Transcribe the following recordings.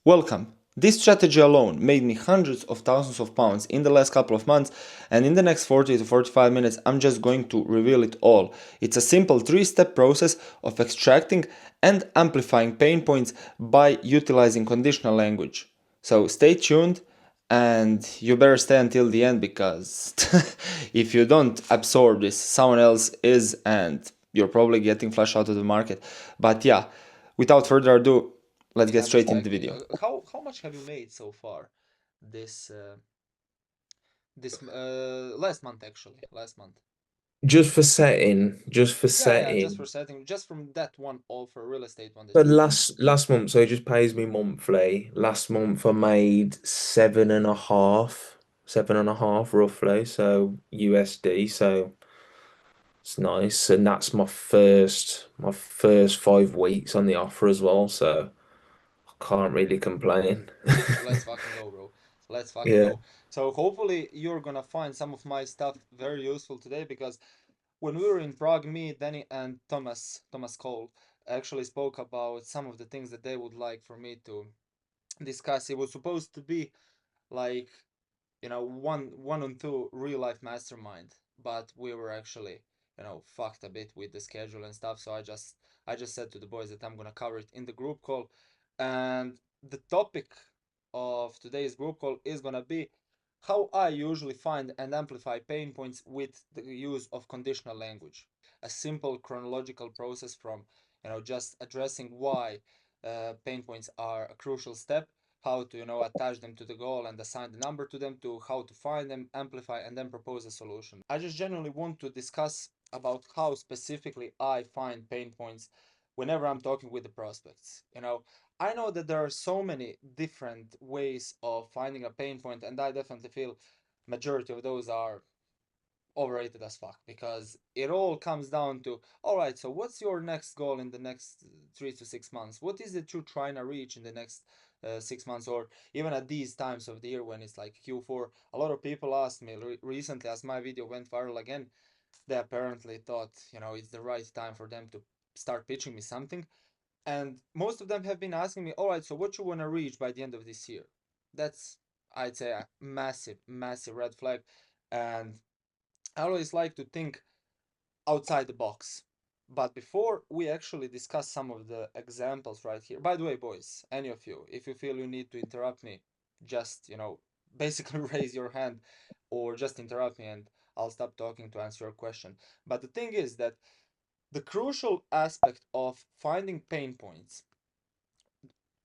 Welcome. This strategy alone made me hundreds of thousands of pounds in the last couple of months, and in the next 40 to 45 minutes, I'm just going to reveal it all. It's a simple 3-step process of extracting and amplifying pain points by utilizing conditional language. So stay tuned and you better stay until the end because if you don't absorb this, someone else is, and you're probably getting flushed out of the market. But yeah, without further ado, let's get straight into the video. How much have you made so far? This last month actually, last month. Just for setting, Yeah, just for setting, just from that one offer, real estate one that But you did. last month, so he just pays me monthly. Last month I made seven and a half roughly, so USD. So it's nice, and that's my first 5 weeks on the offer as well. So I can't really complain. Let's fucking go, bro. Let's fucking Yeah. go. So hopefully you're gonna find some of my stuff very useful today because when we were in Prague, me, Danny, and Thomas Cole actually spoke about some of the things that they would like for me to discuss. It was supposed to be like one on two real life mastermind, but we were actually fucked a bit with the schedule and stuff. So I just said to the boys that I'm gonna cover it in the group call, and the topic of today's group call is gonna be how I usually find and amplify pain points with the use of conditional language. A simple chronological process from just addressing why pain points are a crucial step, how to attach them to the goal and assign the number to them, to how to find them, amplify, and then propose a solution. I just generally want to discuss about how specifically I find pain points whenever I'm talking with the prospects. I know that there are so many different ways of finding a pain point, and I definitely feel majority of those are overrated as fuck, because it all comes down to, all right, so what's your next goal in the next 3 to 6 months? What is it you're trying to reach in the next 6 months, or even at these times of the year when it's like Q4? A lot of people asked me recently, as my video went viral again, they apparently thought it's the right time for them to start pitching me something, and most of them have been asking me, all right, so what you want to reach by the end of this year? That's, I'd say, a massive massive red flag. And I always like to think outside the box. But before we actually discuss some of the examples right here, by the way, boys, any of you, if you feel you need to interrupt me, just, basically raise your hand or just interrupt me and I'll stop talking to answer your question. But the thing is that the crucial aspect of finding pain points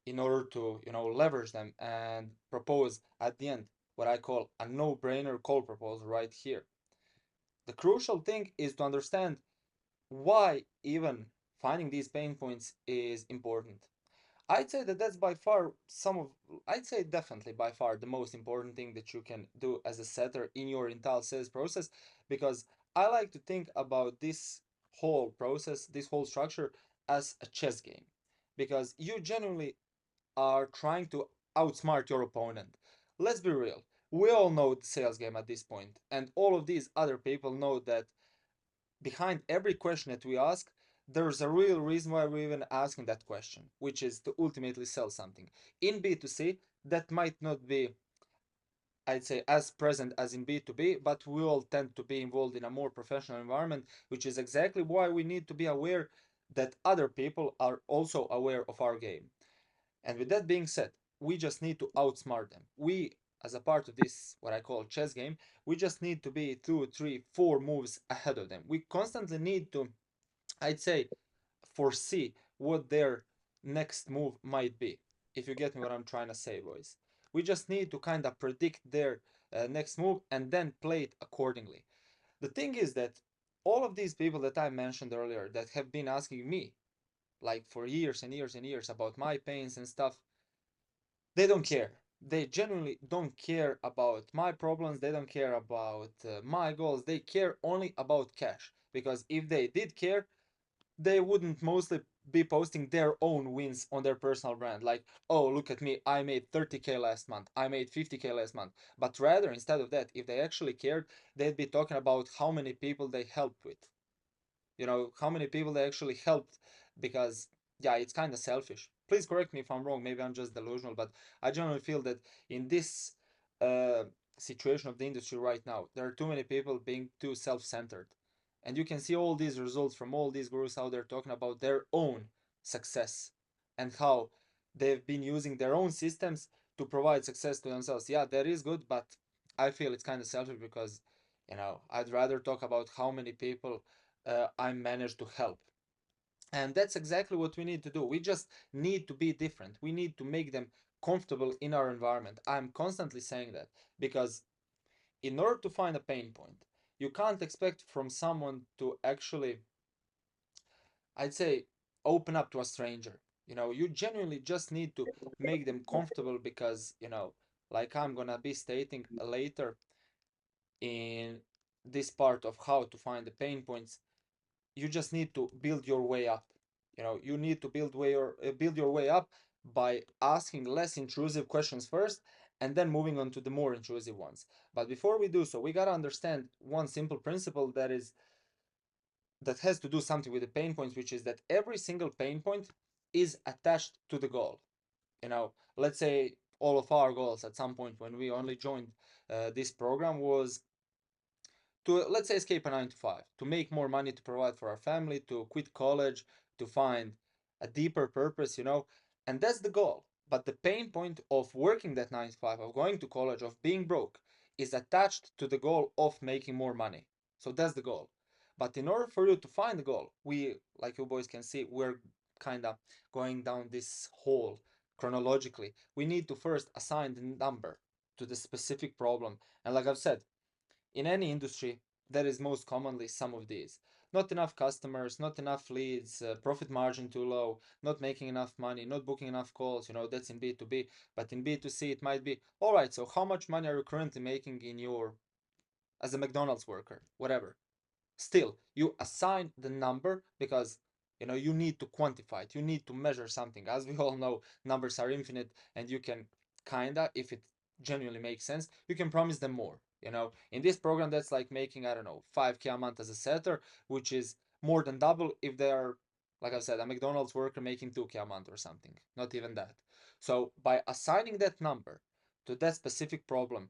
in order to, leverage them and propose at the end what I call a no-brainer call proposal right here. The crucial thing is to understand why even finding these pain points is important. I'd say that that's by far I'd say definitely by far the most important thing that you can do as a setter in your entire sales process, because I like to think about this whole process, this whole structure, as a chess game, because you genuinely are trying to outsmart your opponent. Let's be real. We all know the sales game at this point, and all of these other people know that behind every question that we ask, there's a real reason why we're even asking that question, which is to ultimately sell something. In B2C, that might not be, I'd say, as present as in B2B, but we all tend to be involved in a more professional environment, which is exactly why we need to be aware that other people are also aware of our game. And with that being said, we just need to outsmart them. We, as a part of this, what I call chess game, we just need to be 2, 3, 4 moves ahead of them. We constantly need to, I'd say, foresee what their next move might be. If you get me what I'm trying to say, boys. We just need to kind of predict their next move and then play it accordingly. The thing is that all of these people that I mentioned earlier that have been asking me, like for years and years and years, about my pains and stuff, they don't care. They genuinely don't care about my problems. They don't care about my goals. They care only about cash. Because if they did care, they wouldn't mostly be posting their own wins on their personal brand. Like, oh, look at me, I made 30K last month, I made 50K last month. But rather, instead of that, if they actually cared, they'd be talking about how many people they helped with. How many people they actually helped, because, yeah, it's kind of selfish. please correct me if I'm wrong, maybe I'm just delusional, but I generally feel that in this situation of the industry right now, there are too many people being too self-centered. And you can see all these results from all these gurus out there talking about their own success and how they've been using their own systems to provide success to themselves. Yeah, that is good, but I feel it's kind of selfish because, I'd rather talk about how many people I managed to help. And that's exactly what we need to do. We just need to be different. We need to make them comfortable in our environment. I'm constantly saying that because in order to find a pain point, you can't expect from someone to actually, I'd say, open up to a stranger. You genuinely just need to make them comfortable because, like I'm gonna be stating later in this part of how to find the pain points, you just need to build your way up. You need to build your way up by asking less intrusive questions first and then moving on to the more intrusive ones. But before we do so, we got to understand one simple principle that has to do something with the pain points, which is that every single pain point is attached to the goal. Let's say all of our goals at some point when we only joined this program was to, let's say, escape a 9 to 5, to make more money to provide for our family, to quit college, to find a deeper purpose, and that's the goal. But the pain point of working that 9 to 5, of going to college, of being broke, is attached to the goal of making more money. So that's the goal. But in order for you to find the goal, we, like you boys can see, we're kind of going down this hole chronologically. We need to first assign the number to the specific problem. And like I've said, in any industry, there is most commonly some of these. Not enough customers, not enough leads, profit margin too low, not making enough money, not booking enough calls, that's in B2B. But in B2C, it might be, all right, so how much money are you currently making as a McDonald's worker, whatever. Still, you assign the number because you need to quantify it, you need to measure something. As we all know, numbers are infinite, and you can kinda, if it genuinely makes sense, you can promise them more. In this program, that's like making, I don't know, 5K a month as a setter, which is more than double if they are, like I said, a McDonald's worker making 2K a month or something, not even that. So by assigning that number to that specific problem,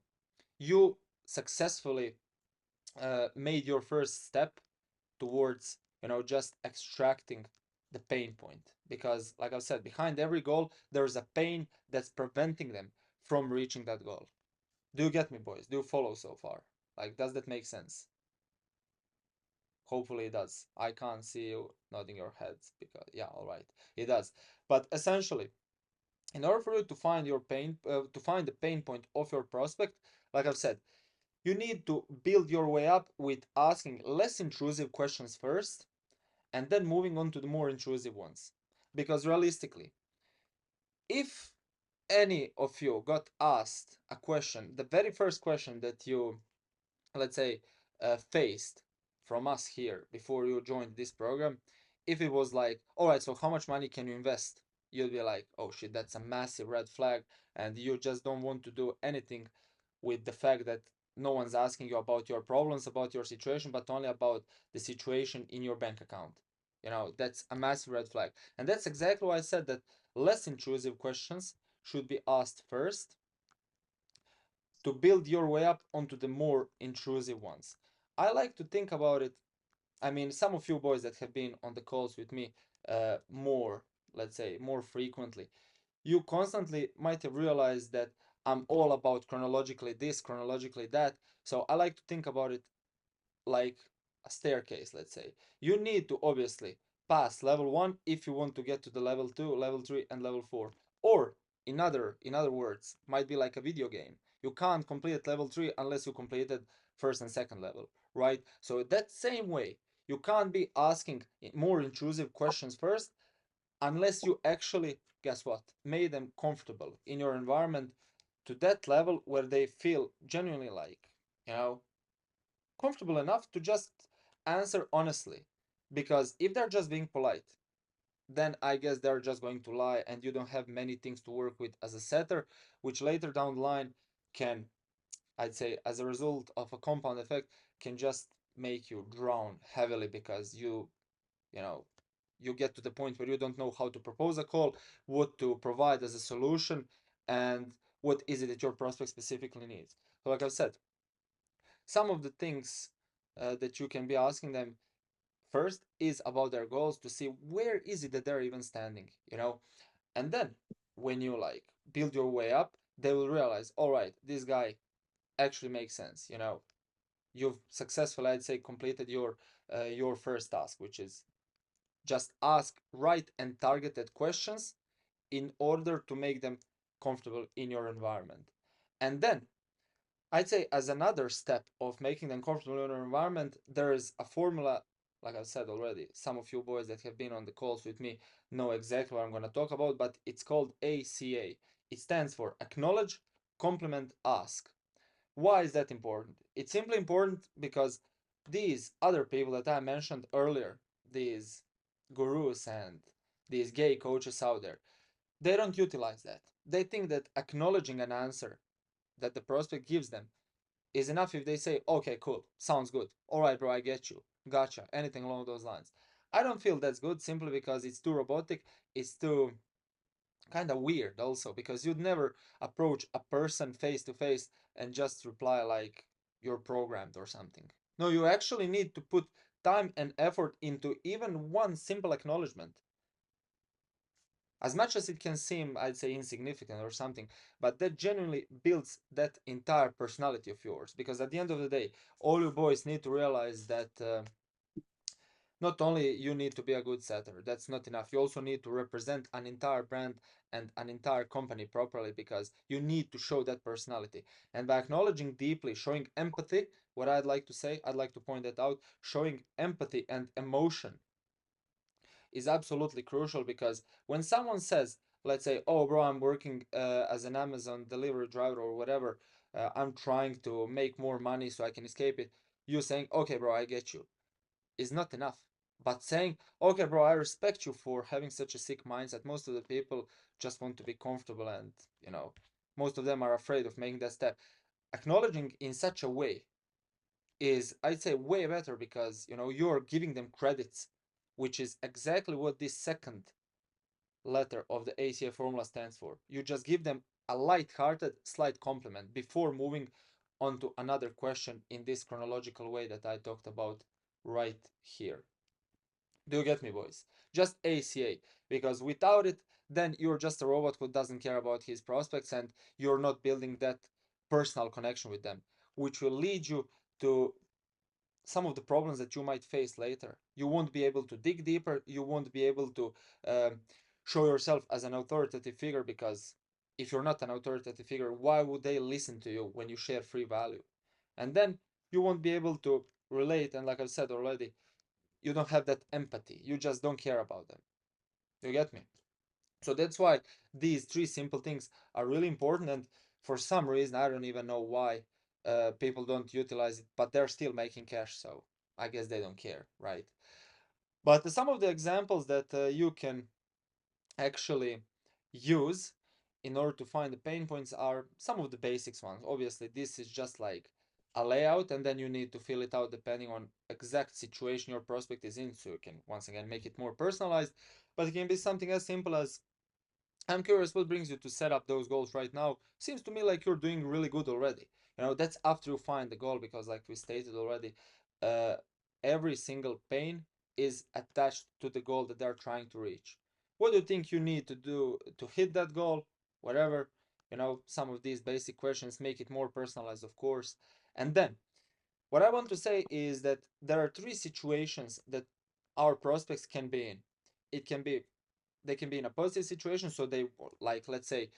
you successfully made your first step towards just extracting the pain point. Because like I said, behind every goal there's a pain that's preventing them from reaching that goal. Do you get me, boys? Do you follow so far? Like, does that make sense? Hopefully it does. I can't see you nodding your heads because, yeah, all right, it does. But essentially, in order for you to find to find the pain point of your prospect, like I've said, you need to build your way up with asking less intrusive questions first and then moving on to the more intrusive ones. Because realistically, if any of you got asked a question, the very first question that you, let's say, faced from us here before you joined this program, if it was like, all right, so how much money can you invest? You'll be like, oh shit, that's a massive red flag, and you just don't want to do anything with the fact that no one's asking you about your problems, about your situation, but only about the situation in your bank account. That's a massive red flag. And that's exactly why I said that less intrusive questions should be asked first to build your way up onto the more intrusive ones. I like to think about it. I mean, some of you boys that have been on the calls with me more, let's say, more frequently, you constantly might have realized that I'm all about chronologically this, chronologically that. So I like to think about it like a staircase, let's say. You need to obviously pass level 1 if you want to get to the level 2, level 3, and level 4. Or in other words, might be like a video game. You can't complete level 3 unless you completed first and second level, right? So that same way, you can't be asking more intrusive questions first unless you actually, guess what, made them comfortable in your environment to that level where they feel genuinely like, you know, comfortable enough to just answer honestly. Because if they're just being polite, then I guess they're just going to lie and you don't have many things to work with as a setter, which later down the line can, I'd say, as a result of a compound effect, can just make you drown heavily because you know, you get to the point where you don't know how to propose a call, what to provide as a solution, and what is it that your prospect specifically needs. So like I said, some of the things that you can be asking them first is about their goals, to see where is it that they're even standing, and then when you like build your way up, they will realize, all right, this guy actually makes sense. You've successfully, I'd say, completed your first task, which is just ask right and targeted questions in order to make them comfortable in your environment. And then I'd say, as another step of making them comfortable in your environment, there is a formula. Like I said already, some of you boys that have been on the calls with me know exactly what I'm going to talk about, but it's called ACA. It stands for Acknowledge, Compliment, Ask. Why is that important? It's simply important because these other people that I mentioned earlier, these gurus and these gay coaches out there, they don't utilize that. They think that acknowledging an answer that the prospect gives them is enough if they say, okay, cool, sounds good. All right, bro, I get you. Gotcha. Anything along those lines. I don't feel that's good simply because it's too robotic. It's too kind of weird also because you'd never approach a person face to face and just reply like you're programmed or something. No, you actually need to put time and effort into even one simple acknowledgement. As much as it can seem, I'd say, insignificant or something, but that genuinely builds that entire personality of yours. Because at the end of the day, all you boys need to realize that not only you need to be a good setter, that's not enough. You also need to represent an entire brand and an entire company properly because you need to show that personality. And by acknowledging deeply, showing empathy, what I'd like to say, I'd like to point that out, showing empathy and emotion is absolutely crucial because when someone says, let's say, oh, bro, I'm working as an Amazon delivery driver or whatever, I'm trying to make more money so I can escape it, you saying, okay, bro, I get you, is not enough. But saying, okay, bro, I respect you for having such a sick mindset. Most of the people just want to be comfortable and, most of them are afraid of making that step. Acknowledging in such a way is, I'd say, way better because, you're giving them credits, which is exactly what this second letter of the ACA formula stands for. You just give them a light-hearted, slight compliment before moving on to another question in this chronological way that I talked about right here. Do you get me, boys? Just ACA, because without it, then you're just a robot who doesn't care about his prospects and you're not building that personal connection with them, which will lead you to some of the problems that you might face later. You won't be able to dig deeper. You won't be able to um, show yourself as an authoritative figure because if you're not an authoritative figure, why would they listen to you when you share free value? And then you won't be able to relate. And like I've said already, you don't have that empathy. You just don't care about them. You get me? So that's why these three simple things are really important. And for some reason, I don't even know why people don't utilize it, but they're still making cash. So I guess they don't care, right? But some of the examples that you can actually use in order to find the pain points are some of the basics ones. Obviously, this is just like a layout, and then you need to fill it out depending on exact situation your prospect is in, so you can once again make it more personalized. But it can be something as simple as, I'm curious what brings you to set up those goals right now. Seems to me like you're doing really good already. That's after you find the goal because, like we stated already, uh, every single pain is attached to the goal that they're trying to reach. What do you think you need to do to hit that goal? Whatever, some of these basic questions make it more personalized, of course. And then, what I want to say is that there are three situations that our prospects can be in. It can be they can be in a positive situation, so they, like, let's say,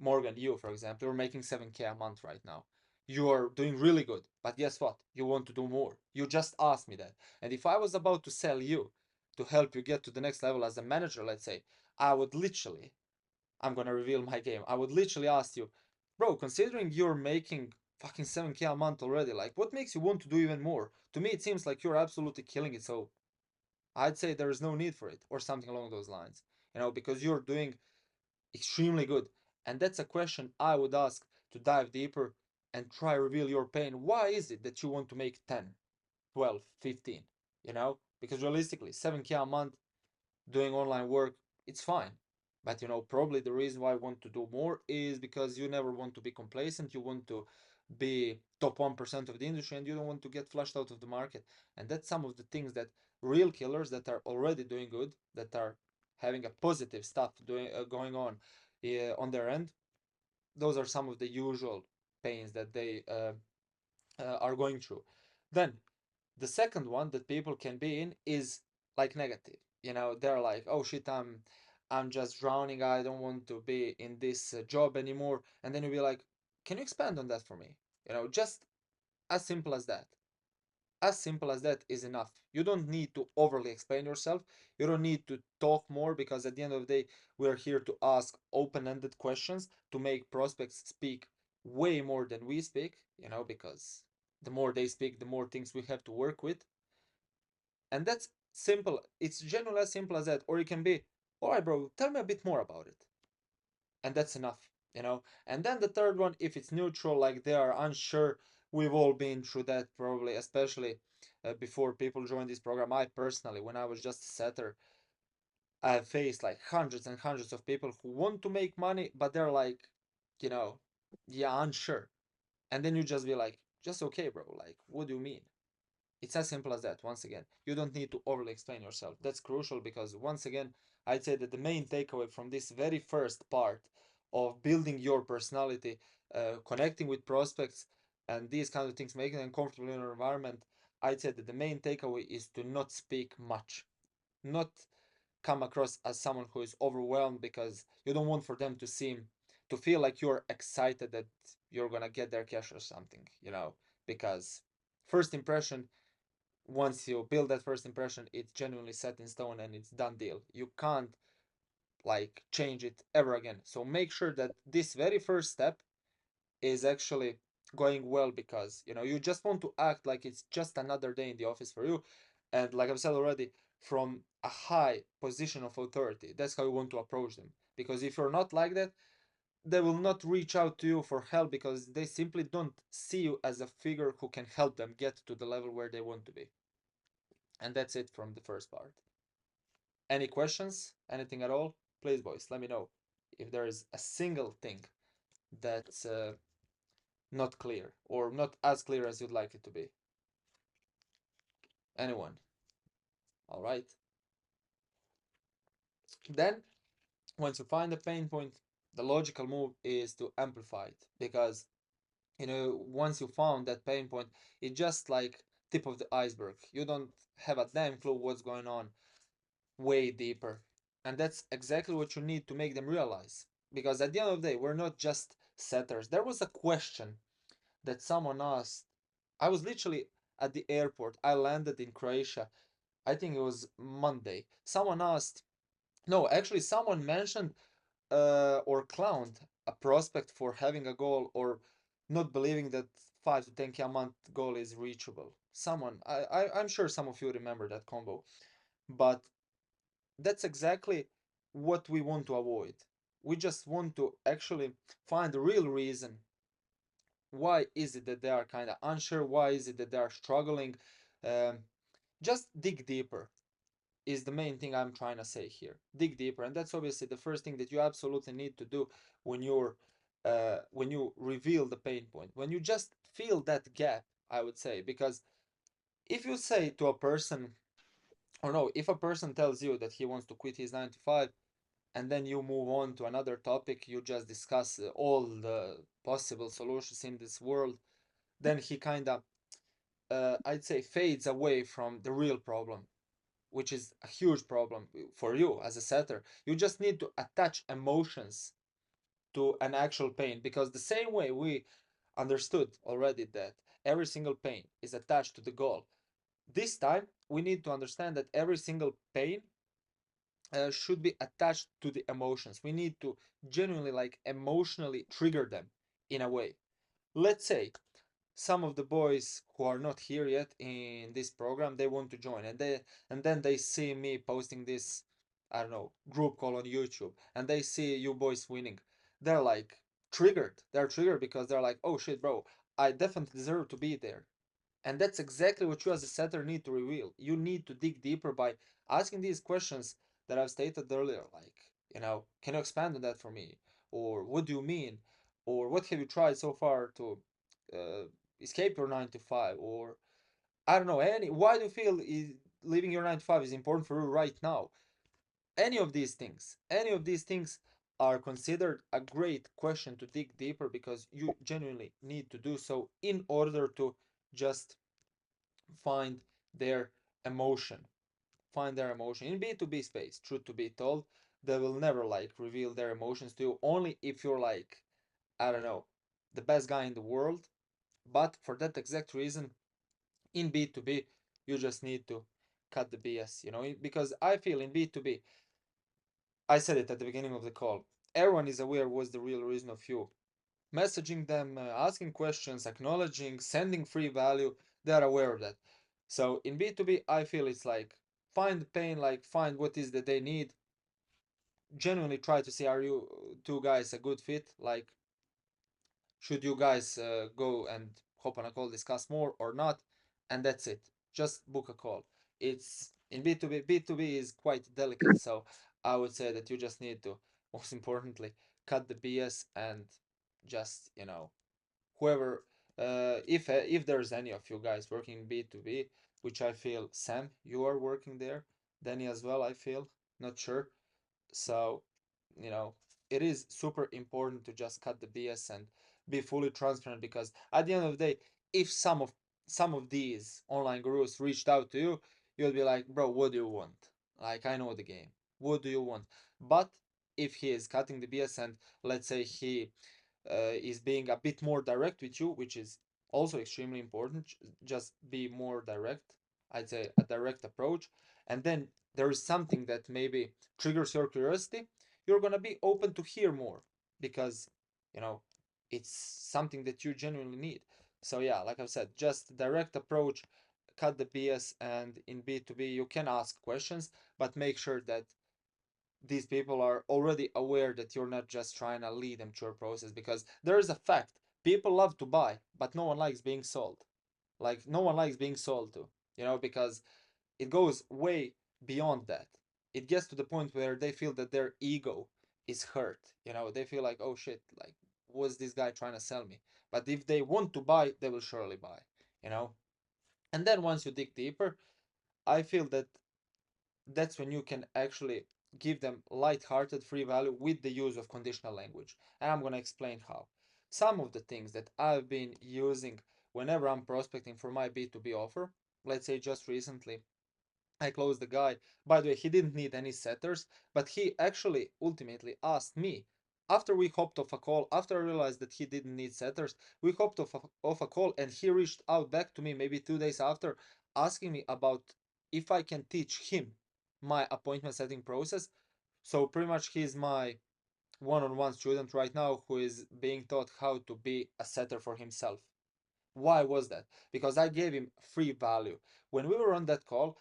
Morgan, you for example, you're making 7K a month right now. You are doing really good, but guess what, you want to do more. You just asked me that, and if I was about to sell you to help you get to the next level as a manager, let's say, I would literally, I'm gonna reveal my game, I would literally ask you, bro, considering you're making fucking 7K a month already, like, what makes you want to do even more? To me it seems like you're absolutely killing it, so I'd say there is no need for it, or something along those lines, because you're doing extremely good. And that's a question I would ask to dive deeper and try reveal your pain. Why is it that you want to make 10, 12, 15? Because realistically, 7K a month, doing online work, it's fine. But probably the reason why I want to do more is because you never want to be complacent. You want to be top 1% of the industry, and you don't want to get flushed out of the market. And that's some of the things that real killers that are already doing good, that are having a positive stuff doing going on their end. Those are some of the usual pains that they are going through. Then the second one that people can be in is like negative. They're like, oh shit, I'm just drowning. I don't want to be in this job anymore. And then you'll be like, can you expand on that for me? Just as simple as that. As simple as that is enough. You don't need to overly explain yourself. You don't need to talk more, because at the end of the day, we're here to ask open-ended questions to make prospects speak way more than we speak, because the more they speak, the more things we have to work with. And that's simple. It's genuinely as simple as that. Or it can be, all right, bro, tell me a bit more about it. And that's enough. And then the third one, if it's neutral, like they are unsure, we've all been through that probably, especially before people join this program. I personally, when I was just a setter, I faced like hundreds and hundreds of people who want to make money, but they're like, you know, yeah, unsure. And then you just be like, just okay, bro. Like, what do you mean? It's as simple as that. Once again, you don't need to overly explain yourself. That's crucial, because once again, I'd say that the main takeaway from this very first part of building your personality, connecting with prospects, and these kind of things, making them comfortable in your environment, I'd say that the main takeaway is to not speak much, not come across as someone who is overwhelmed, because you don't want for them to feel like you're excited that you're gonna get their cash or something. Because first impression, once you build that first impression, it's genuinely set in stone and it's done deal. You can't like change it ever again. So make sure that this very first step is actually going well, because you just want to act like it's just another day in the office for you. And like I've said already, from a high position of authority, that's how you want to approach them. Because if you're not like that, they will not reach out to you for help, because they simply don't see you as a figure who can help them get to the level where they want to be. And that's it from the first part. Any questions? Anything at all? Please, boys, let me know if there is a single thing that's not clear, or not as clear as you'd like it to be. Anyone? All right. Then, once you find the pain point, the logical move is to amplify it, because once you found that pain point, it's just like tip of the iceberg. You don't have a damn clue what's going on way deeper. And that's exactly what you need to make them realize. Because at the end of the day, we're not just setters. There was a question that someone asked. I was literally at the airport. I landed in Croatia. I think it was Monday. Someone asked, no, actually, someone mentioned or clowned a prospect for having a goal, or not believing that 5 to 10K a month goal is reachable. Someone, I'm sure some of you remember that combo. But that's exactly what we want to avoid. We just want to actually find the real reason. Why is it that they are kind of unsure? Why is it that they are struggling? Um, just dig deeper is the main thing I'm trying to say here. Dig deeper, and that's obviously the first thing that you absolutely need to do when you reveal the pain point. When you just feel that gap, I would say, because if you say to a person, or no, if a person tells you that he wants to quit his 9 to 5, and then you move on to another topic, you just discuss all the possible solutions in this world, then he kind of, I'd say, fades away from the real problem, which is a huge problem for you as a setter. You just need to attach emotions to an actual pain, because the same way we understood already that every single pain is attached to the goal, this time we need to understand that every single pain should be attached to the emotions. We need to genuinely, like, emotionally trigger them in a way. Let's say some of the boys who are not here yet in this program, they want to join, and then they see me posting this, I don't know, group call on YouTube, and they see you boys winning. They're like triggered. They're triggered because they're like, oh shit, bro, I definitely deserve to be there. And that's exactly what you as a setter need to reveal. You need to dig deeper by asking these questions that I've stated earlier, like, can you expand on that for me? Or what do you mean? Or what have you tried so far to uh, escape your 9 to 5? Or I don't know, why do you feel leaving your 9 to 5 is important for you right now? Any of these things are considered a great question to dig deeper, because you genuinely need to do so in order to just find their emotion. Find their emotion. In B2B space, truth to be told, they will never like reveal their emotions to you, only if you're like, I don't know, the best guy in the world. But for that exact reason, in B2B, you just need to cut the BS, because I feel in B2B, I said it at the beginning of the call, everyone is aware what's the real reason of you messaging them, asking questions, acknowledging, sending free value. They're aware of that. So in B2B, I feel it's like find the pain, like find what is that they need. Genuinely try to see, are you two guys a good fit? Like, should you guys go and hop on a call, discuss more or not? And that's it. Just book a call. It's in B2B. B2B is quite delicate, so I would say that you just need to, most importantly, cut the BS and just, whoever, if there's any of you guys working B2B, which I feel, Sam, you are working there, Danny as well, I feel, not sure. So, you know, it is super important to just cut the BS and be fully transparent, because at the end of the day, if some of these online gurus reached out to you, you'll be like, bro, what do you want? Like, I know the game. What do you want? But if he is cutting the BS, and let's say he is being a bit more direct with you, which is also extremely important. Just be more direct. I'd say a direct approach. And then there is something that maybe triggers your curiosity. You're going to be open to hear more, because, you know, it's something that you genuinely need. So, yeah, like I've said, just direct approach, cut the BS. And in B2B, you can ask questions, but make sure that these people are already aware that you're not just trying to lead them through a process, because there is a fact: people love to buy, but no one likes being sold. Like, no one likes being sold to, because it goes way beyond that. It gets to the point where they feel that their ego is hurt. They feel like, oh shit, like, what's this guy trying to sell me? But if they want to buy, they will surely buy, you know and then once you dig deeper, I feel that that's when you can actually give them light-hearted free value with the use of conditional language. And I'm going to explain how. Some of the things that I've been using whenever I'm prospecting for my B2B offer, let's say just recently, I closed the guy. By the way, he didn't need any setters, but he actually ultimately asked me. After we hopped off a call, after I realized that he didn't need setters, we hopped off a call, and he reached out back to me maybe 2 days after, asking me about if I can teach him my appointment setting process. So pretty much he's my one-on-one student right now, who is being taught how to be a setter for himself. Why was that? Because I gave him free value. When we were on that call,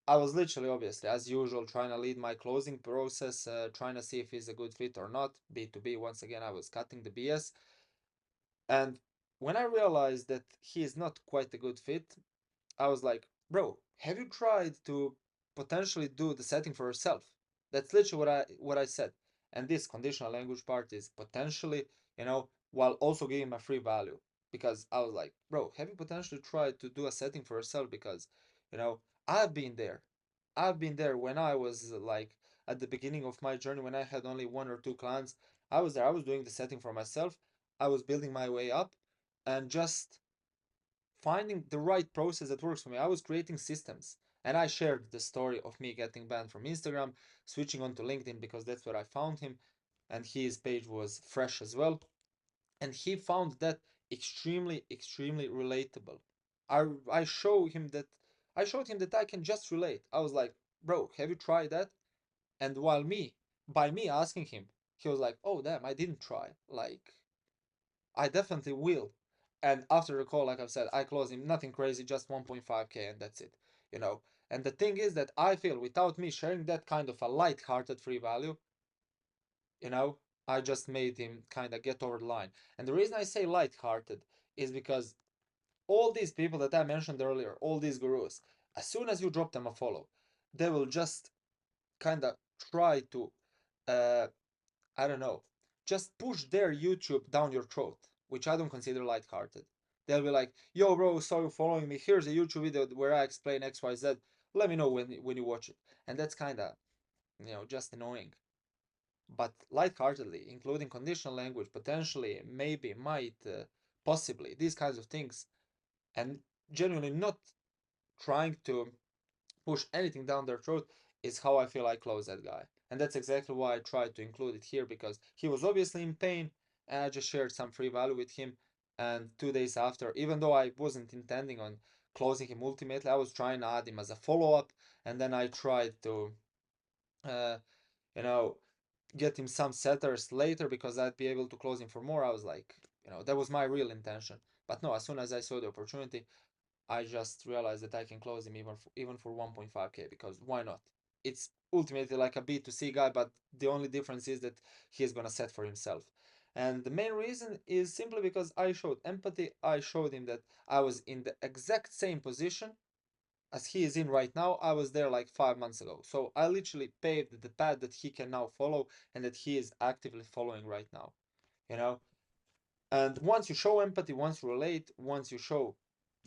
I was literally, obviously, as usual, trying to lead my closing process, trying to see if he's a good fit or not. B2B, once again, I was cutting the BS. And when I realized that he is not quite a good fit, I was like, bro, have you tried to potentially do the setting for yourself? That's literally what I said. And this conditional language part is potentially, while also giving a free value. Because I was like, bro, have you potentially tried to do a setting for yourself? Because, you know, I've been there. I've been there when I was like at the beginning of my journey, when I had only one or two clients. I was there. I was doing the setting for myself. I was building my way up, and just finding the right process that works for me. I was creating systems, and I shared the story of me getting banned from Instagram, switching onto LinkedIn because that's where I found him, and his page was fresh as well. And he found that extremely, extremely relatable. I show him that I showed him that I can just relate. I was like, bro, have you tried that? And by me asking him, he was like, oh damn, I didn't try. Like, I definitely will. And after the call, like I've said, I closed him, nothing crazy, just 1.5K, and that's it. You know. And the thing is that I feel without me sharing that kind of a light-hearted free value, you know, I just made him kind of get over the line. And the reason I say light-hearted is because all these people that I mentioned earlier, all these gurus, as soon as you drop them a follow, they will just kind of try to, I don't know, just push their YouTube down your throat, which I don't consider lighthearted. They'll be like, "Yo, bro, saw you following me. Here's a YouTube video where I explain X, Y, Z. Let me know when you watch it." And that's kind of, just annoying. But lightheartedly, including conditional language, potentially, maybe, might, possibly, these kinds of things, and genuinely not trying to push anything down their throat is how I feel I close that guy. And that's exactly why I tried to include it here, because he was obviously in pain and I just shared some free value with him. And 2 days after, even though I wasn't intending on closing him ultimately, I was trying to add him as a follow up. And then I tried to, uh, you know, get him some setters later because I'd be able to close him for more. I was like, that was my real intention. But no, as soon as I saw the opportunity, I just realized that I can close him even for 1.5k, because why not? It's ultimately like a B2C guy, but the only difference is that he's gonna set for himself. And the main reason is simply because I showed empathy. I showed him that I was in the exact same position as he is in right now. I was there like 5 months ago. So I literally paved the path that he can now follow and that he is actively following right now. You know? And once you show empathy, once you relate, once you show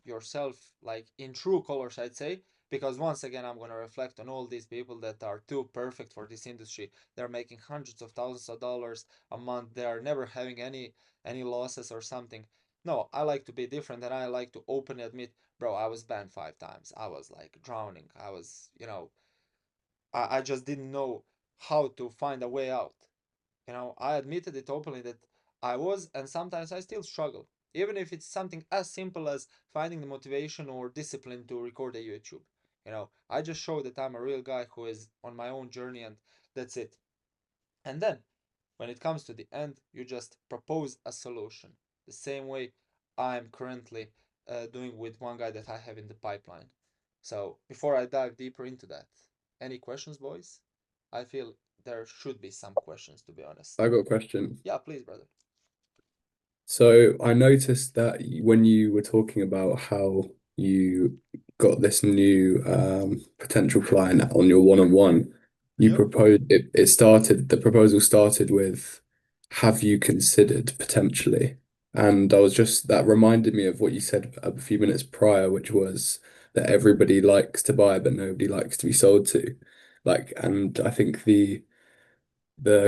yourself like in true colors, I'd say, because once again I'm going to reflect on all these people that are too perfect for this industry. They're making hundreds of thousands of dollars a month. They are never having any losses or something. No, I like to be different, and I like to openly admit, bro, I was banned 5 times. I was like drowning. I was, I just didn't know how to find a way out. I admitted it openly that I was, and sometimes I still struggle, even if it's something as simple as finding the motivation or discipline to record a YouTube. I just show that I'm a real guy who is on my own journey, and that's it. And then, when it comes to the end, you just propose a solution, the same way I'm currently doing with one guy that I have in the pipeline. So, before I dive deeper into that, any questions, boys? I feel there should be some questions, to be honest. I got a question. Yeah, please, brother. So I noticed that when you were talking about how you got this new potential client on your one-on-one, you Yep. proposed the proposal started with, have you considered potentially? And that reminded me of what you said a few minutes prior, which was that everybody likes to buy, but nobody likes to be sold to. And I think the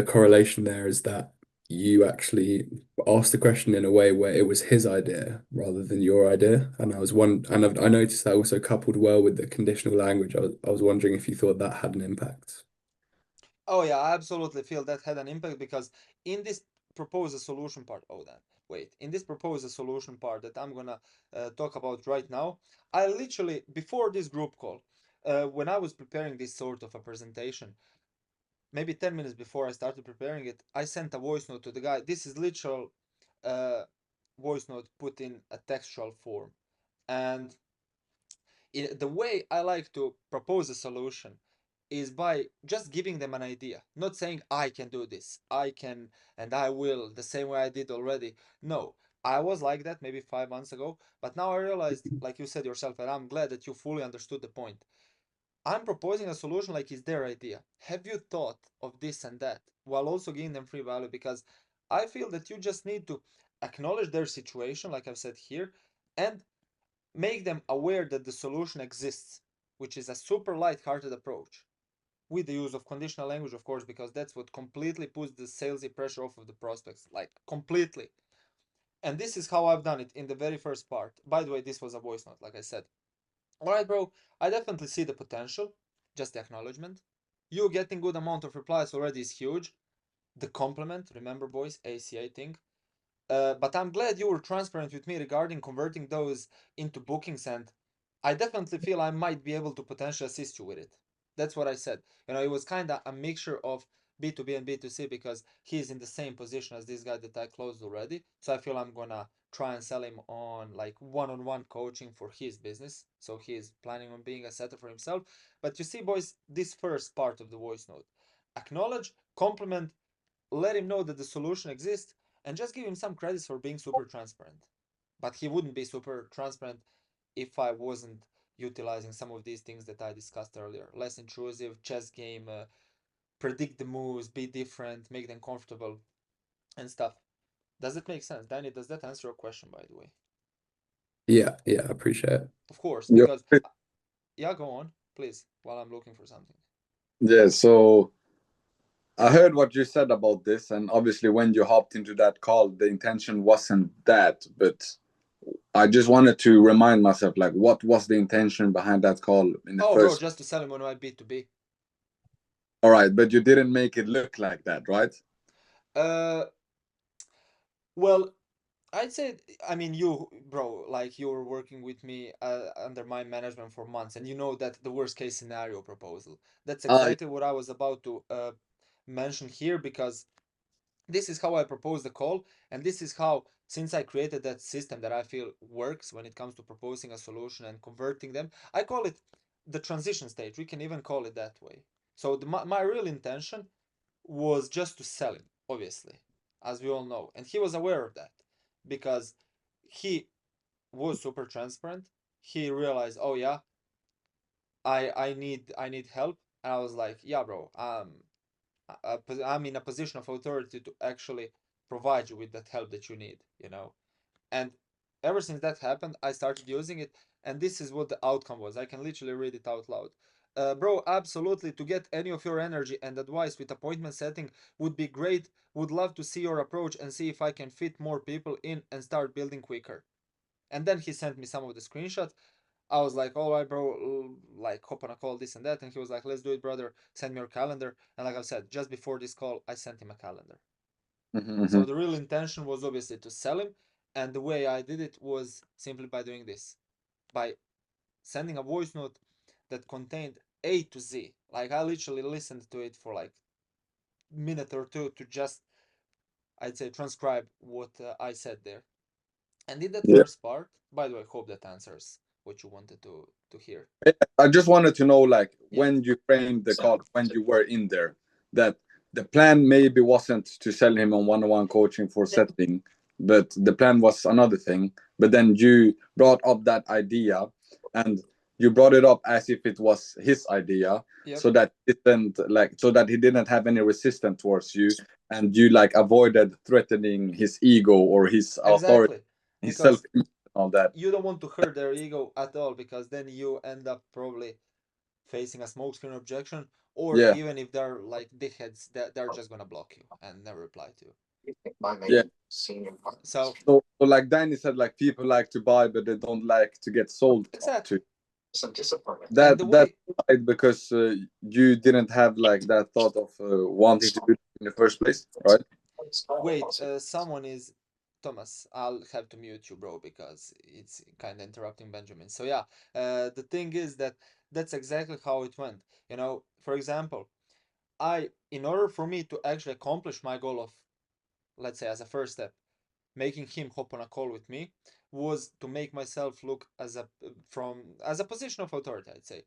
correlation there is that you actually asked the question in a way where it was his idea rather than your idea. And I noticed that also coupled well with the conditional language. I was wondering if you thought that had an impact. Oh yeah, I absolutely feel that had an impact, because in this proposal solution part, in this proposal solution part that I'm gonna talk about right now, I literally, before this group call, when I was preparing this sort of a presentation, maybe 10 minutes before I started preparing it, I sent a voice note to the guy. This is literal uh, voice note put in a textual form. And the way I like to propose a solution is by just giving them an idea, not saying I can do this, I can, and I will, the same way I did already. No, I was like that maybe 5 months ago, but now I realized, like you said yourself, and I'm glad that you fully understood the point. I'm proposing a solution like it's their idea. Have you thought of this and that, while also giving them free value? Because I feel that you just need to acknowledge their situation, like I've said here, and make them aware that the solution exists, which is a super light-hearted approach with the use of conditional language, of course, because that's what completely puts the salesy pressure off of the prospects, like completely. And this is how I've done it in the very first part. By the way, this was a voice note, like I said. All right, bro, I definitely see the potential, just the acknowledgement. You getting good amount of replies already is huge. The compliment, remember, boys, ACA thing. But I'm glad you were transparent with me regarding converting those into bookings, and I definitely feel I might be able to potentially assist you with it. That's what I said. It was kind of a mixture of B2B and B2C, because he's in the same position as this guy that I closed already. So I feel I'm gonna try and sell him on like one-on-one coaching for his business. So he's planning on being a setter for himself. But you see, boys, this first part of the voice note, acknowledge, compliment, let him know that the solution exists, and just give him some credits for being super transparent. But he wouldn't be super transparent if I wasn't utilizing some of these things that I discussed earlier. Less intrusive, chess game, predict the moves, be different, make them comfortable and stuff. Does it make sense? Danny, does that answer your question, by the way? Yeah, I appreciate it. Of course, Yeah. because yeah, go on, please, while I'm looking for something. Yeah, so I heard what you said about this, and obviously, when you hopped into that call, the intention wasn't that. But I just wanted to remind myself, like, what was the intention behind that call in the Oh, bro, first? just to sell him on my B2B. All right, but you didn't make it look like that, right? Well, I'd say, I mean, you, bro, like you were working with me under my management for months, and you know that the worst case scenario proposal. That's Ah, exactly what I was about to mention here, because this is how I propose the call, and this is how, since I created that system that I feel works when it comes to proposing a solution and converting them, I call it the transition stage. We can even call it that way. So my real intention was just to sell him, obviously, as we all know, and he was aware of that because he was super transparent. He realized, oh yeah, I need help, and I was like, yeah, bro, I'm in a position of authority to actually provide you with that help that you need, you know. And ever since that happened, I started using it, and this is what the outcome was. I can literally read it out loud. Bro, absolutely. To get any of your energy and advice with appointment setting would be great. Would love to see your approach and see if I can fit more people in and start building quicker. And then he sent me some of the screenshots. I was like, all right, bro, like hop on a call, this and that. And he was like, let's do it, brother. Send me your calendar. And like I said, just before this call, I sent him a calendar. So the real intention was obviously to sell him. And the way I did it was simply by doing this, by sending a voice note that contained A to Z. Like I literally listened to it for like minute or two to just, I'd say, transcribe what I said there. And in that Yeah. first part, by the way, hope that answers what you wanted to hear. I just wanted to know, like, Yeah. when you framed the call, when you were in there, that the plan maybe wasn't to sell him on one-on-one coaching for setting, but the plan was another thing. But then you brought up that idea, and you brought it up as if it was his idea, Yep. so that it didn't like, so that he didn't have any resistance towards you, and you like avoided threatening his ego or his authority, Exactly. his Because self-image, and all that. you don't want to hurt their ego at all, because then you end up probably facing a smokescreen objection, or Yeah. even if they're like dickheads, they're just gonna block you and never reply to you. Yeah. So So like Danny said, like people like to buy, but they don't like to get sold exactly. to. And That the that's way, right, because you didn't have like that thought of wanting to do it in the first place, right? wait, someone is Thomas. I'll have to mute you, bro, because it's kind of interrupting Benjamin. So yeah, the thing is that that's exactly how it went. You know, for example, in order for me to actually accomplish my goal of, let's say, as a first step, making him hop on a call with me, was to make myself look as a position of authority, I'd say.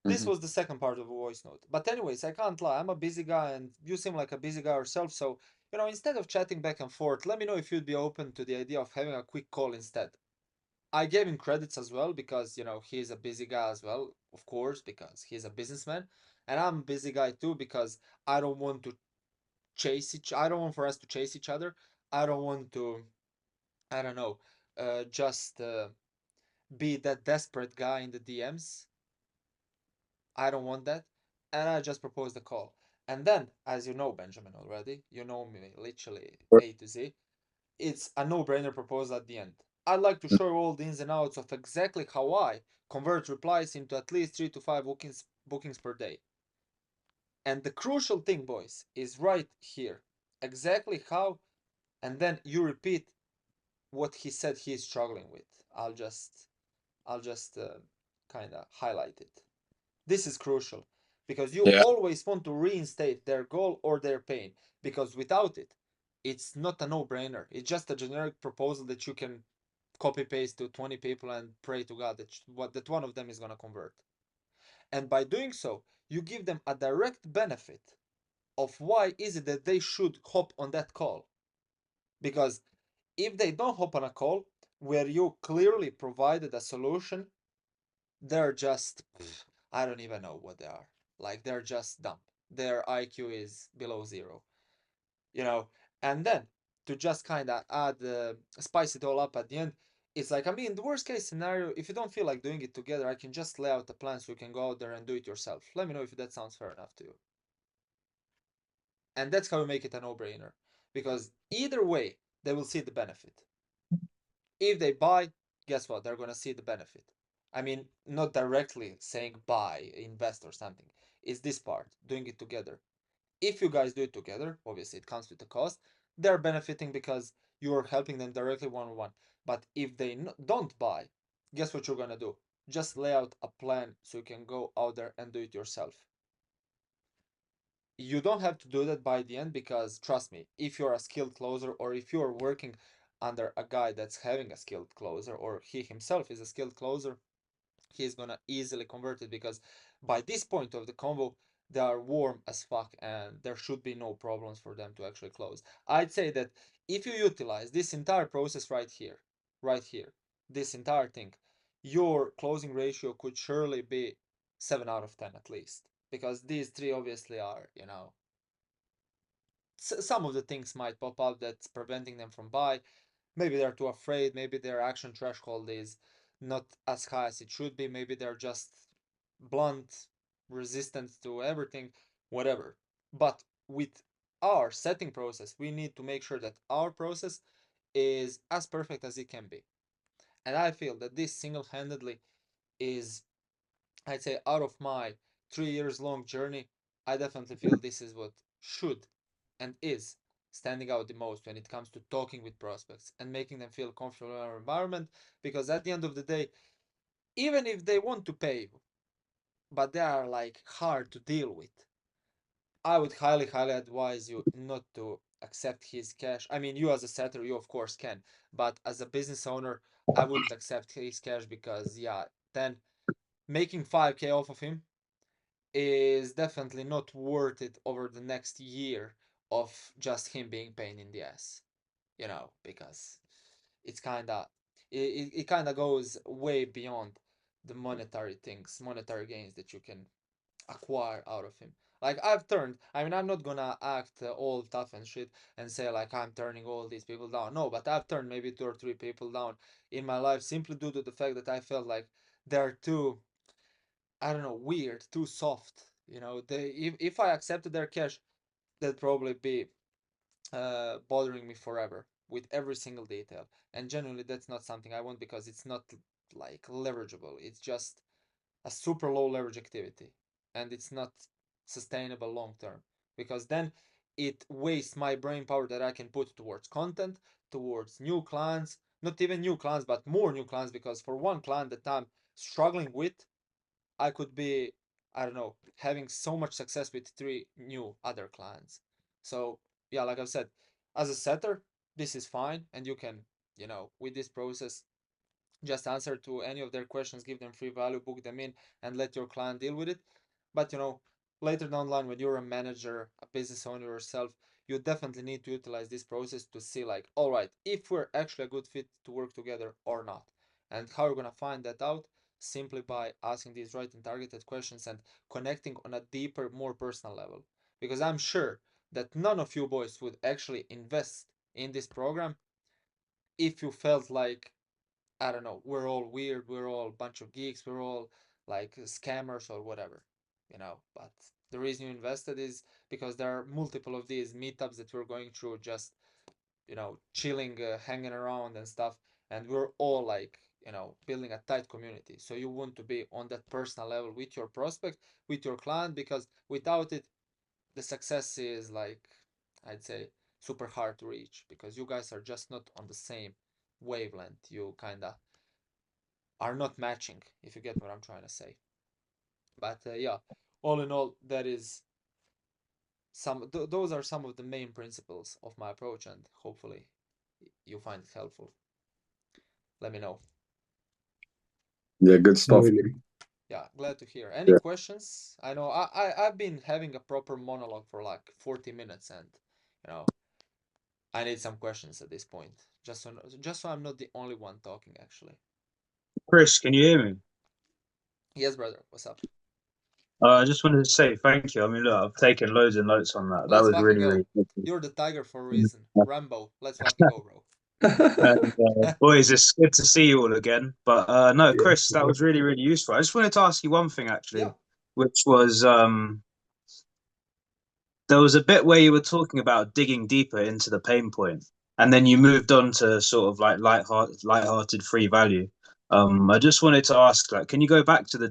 This was the second part of the voice note. But anyways, I can't lie. I'm a busy guy, and you seem like a busy guy yourself. So, you know, instead of chatting back and forth, let me know if you'd be open to the idea of having a quick call instead. I gave him credits as well because, you know, he's a busy guy as well, of course, because he's a businessman. And I'm a busy guy too because I don't want to I don't want for us to chase each other. I don't want to, I don't know, just be that desperate guy in the DMs. I don't want that. And I just proposed the call. And then, as you know, Benjamin, already, you know me literally A to Z, it's a no-brainer proposal at the end. I'd like to show you all the ins and outs of exactly how I convert replies into at least 3 to 5 bookings per day. And the crucial thing, boys, is right here. Exactly how, and then you repeat what he said he is struggling with. I'll just kind of highlight it. This is crucial because you Yeah. always want to reinstate their goal or their pain, because without it, it's not a no-brainer. It's just a generic proposal that you can copy paste to 20 people and pray to God that one of them is going to convert. And by doing so, you give them a direct benefit of why is it that they should hop on that call. Because if they don't hop on a call where you clearly provided a solution, they're just, I don't even know what they are. Like, they're just dumb. their IQ is below 0, you know. And then to just kind of add spice it all up at the end, it's like, I mean, the worst case scenario, if you don't feel like doing it together, I can just lay out the plan so you can go out there and do it yourself. Let me know if that sounds fair enough to you. And that's how you make it a no-brainer, because either way they will see the benefit. If they buy, guess what, they're gonna see the benefit. I mean, not directly saying buy, invest or something. It's this part, doing it together. If you guys do it together, obviously it comes with a cost. They're benefiting because you're helping them directly one-on-one. But if they don't buy, guess what you're gonna do? Just lay out a plan so you can go out there and do it yourself. You don't have to do that by the end, because trust me, if you're a skilled closer, or if you're working under a guy that's having a skilled closer, or he himself is a skilled closer, he's gonna easily convert it, because by this point of the convo they are warm as fuck and there should be no problems for them to actually close. I'd say that if you utilize this entire process right here, this entire thing, your closing ratio could surely be 7 out of 10 at least, because these three obviously are, you know, some of the things might pop up that's preventing them from buy. Maybe they're too afraid, maybe their action threshold is not as high as it should be, maybe they're just blunt, resistant to everything, whatever. But with our setting process, we need to make sure that our process is as perfect as it can be. And I feel that this single-handedly is, I'd say, out of my 3 years long journey, I definitely feel this is what should and is standing out the most when it comes to talking with prospects and making them feel comfortable in our environment. Because at the end of the day, even if they want to pay you, but they are like hard to deal with, I would highly advise you not to accept his cash. I mean, you as a setter, you of course can, but as a business owner, I wouldn't accept his cash, because yeah, then making 5K off of him is definitely not worth it over the next year of just him being pain in the ass, you know, because it's it kind of goes way beyond the monetary things, monetary gains that you can acquire out of him. Like I mean, I'm not gonna act all tough and shit and say like I'm turning all these people down. No, but I've turned maybe 2 or 3 people down in my life simply due to the fact that I felt like they're too, I don't know, weird, too soft. You know, if I accepted their cash, that'd probably be bothering me forever with every single detail. And genuinely, that's not something I want, because it's not like leverageable. It's just a super low leverage activity, and it's not sustainable long term, because then it wastes my brain power that I can put towards content, towards new clients, not even new clients, but more new clients, because for one client that I'm struggling with, I could be, I don't know, having so much success with 3 new other clients. So yeah, like I've said, as a setter, this is fine, and you can, you know, with this process, just answer to any of their questions, give them free value, book them in, and let your client deal with it. But you know, later down the line, when you're a manager, a business owner yourself, you definitely need to utilize this process to see like, all right, if we're actually a good fit to work together or not. And how you're gonna find that out? Simply by asking these right and targeted questions and connecting on a deeper, more personal level. Because I'm sure that none of you boys would actually invest in this program if you felt like, I don't know, we're all weird, we're all a bunch of geeks, we're all like scammers or whatever, you know. But the reason you invested is because there are multiple of these meetups that we're going through, just, you know, chilling, hanging around and stuff. And we're all like, you know, building a tight community. So you want to be on that personal level with your prospect, with your client, because without it, the success is like, I'd say, super hard to reach, because you guys are just not on the same wavelength. You kind of are not matching, if you get what I'm trying to say. But yeah, all in all, that is those are some of the main principles of my approach, and hopefully you find it helpful. Let me know. Yeah, good stuff. Really. Yeah, glad to hear. Any Yeah. questions? I know I've been having a proper monologue for like 40 minutes, and you know, I need some questions at this point, just so I'm not the only one talking actually. Chris, can you hear me? Yes, brother. What's up? I just wanted to say thank you. I mean, look, I've taken loads of notes on that. That Let's was fucking really, go. really good. You're the tiger for a reason. Rambo. Let's fucking go, bro. And, boys, it's good to see you all again. But no, Yeah. Chris, that was really, really useful. I just wanted to ask you one thing actually, Yeah. which was there was a bit where you were talking about digging deeper into the pain point, and then you moved on to sort of like light-hearted free value. I just wanted to ask, like, can you go back to the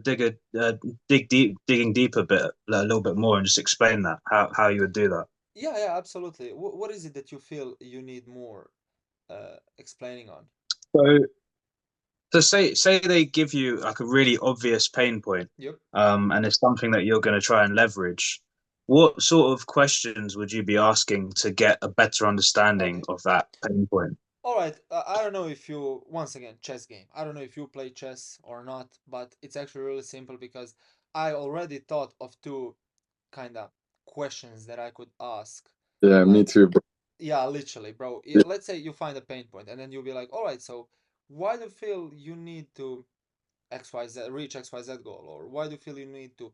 digging deeper bit a little bit more and just explain that how you would do that? Yeah, absolutely. What is it that you feel you need more explaining on? So say they give you like a really obvious pain point, Yep. and it's something that you're going to try and leverage. What sort of questions would you be asking to get a better understanding Okay. of that pain point? All right. I don't know if you, once again, chess game. I don't know if you play chess or not, but it's actually really simple because I already thought of two kind of questions that I could ask. Yeah, me Like, too, bro. yeah, literally, bro. Yeah. Let's say you find a pain point, and then you'll be like, all right, so why do you feel you need to XYZ, reach XYZ goal? Or why do you feel you need to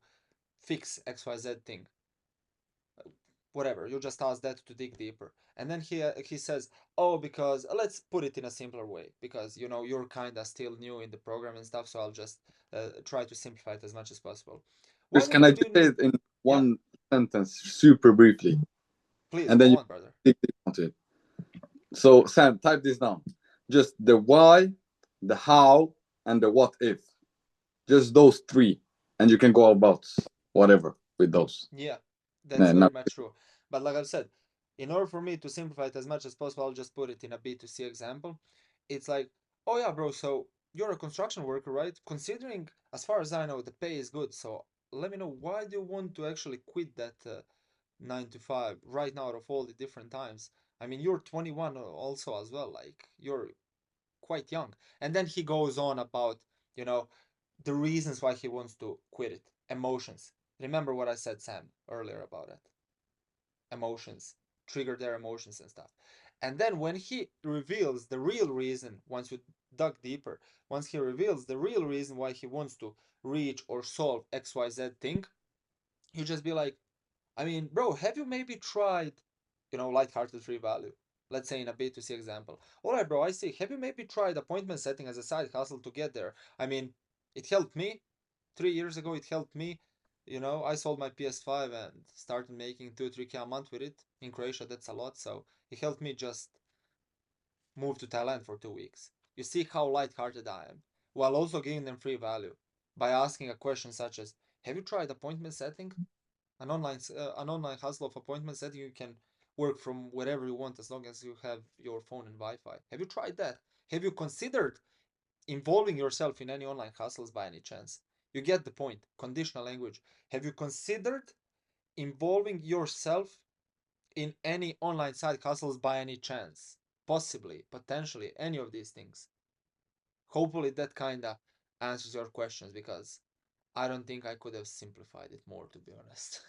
fix XYZ thing? Whatever, you just ask that to dig deeper. And then he says, oh, because let's put it in a simpler way, because you know you're kind of still new in the program and stuff, so I'll just try to simplify it as much as possible. Why Chris, do you can I feel just you say need? it in Yeah, one sentence, super briefly, please and then go you on, brother. dig deep onto it? So, Sam, type this down. Just the why, the how, and the what if. Just those three, and you can go about whatever with those. Yeah, that's Nah, nah. very much true. But like I've said, in order for me to simplify it as much as possible, I'll just put it in a B2C example. It's like, oh yeah, bro, so you're a construction worker, right? Considering, as far as I know, the pay is good. So let me know, why do you want to actually quit that 9 to 5 right now out of all the different times? I mean, you're 21 also as well, like you're quite young. And then he goes on about, you know, the reasons why he wants to quit it. Emotions. Remember what I said, Sam, earlier about it. Emotions. Trigger their emotions and stuff. And then when he reveals the real reason, once you dug deeper, once he reveals the real reason why he wants to reach or solve XYZ thing, you just be like, I mean, bro, have you maybe tried, you know, lighthearted free value? Let's say in a B2C example. All right, bro, I see. Have you maybe tried appointment setting as a side hustle to get there? I mean, it helped me. 3 years ago, it helped me. You know, I sold my PS5 and started making 2-3K a month with it. In Croatia, that's a lot. So it helped me just move to Thailand for 2 weeks. You see how lighthearted I am, while also giving them free value by asking a question such as, have you tried appointment setting? An online hustle of appointment setting. You can work from wherever you want as long as you have your phone and Wi-Fi. Have you tried that? Have you considered involving yourself in any online hustles by any chance? You get the point. Conditional language. Have you considered involving yourself in any online side hustles by any chance? Possibly, potentially, any of these things. Hopefully that kinda answers your questions, because I don't think I could have simplified it more, to be honest.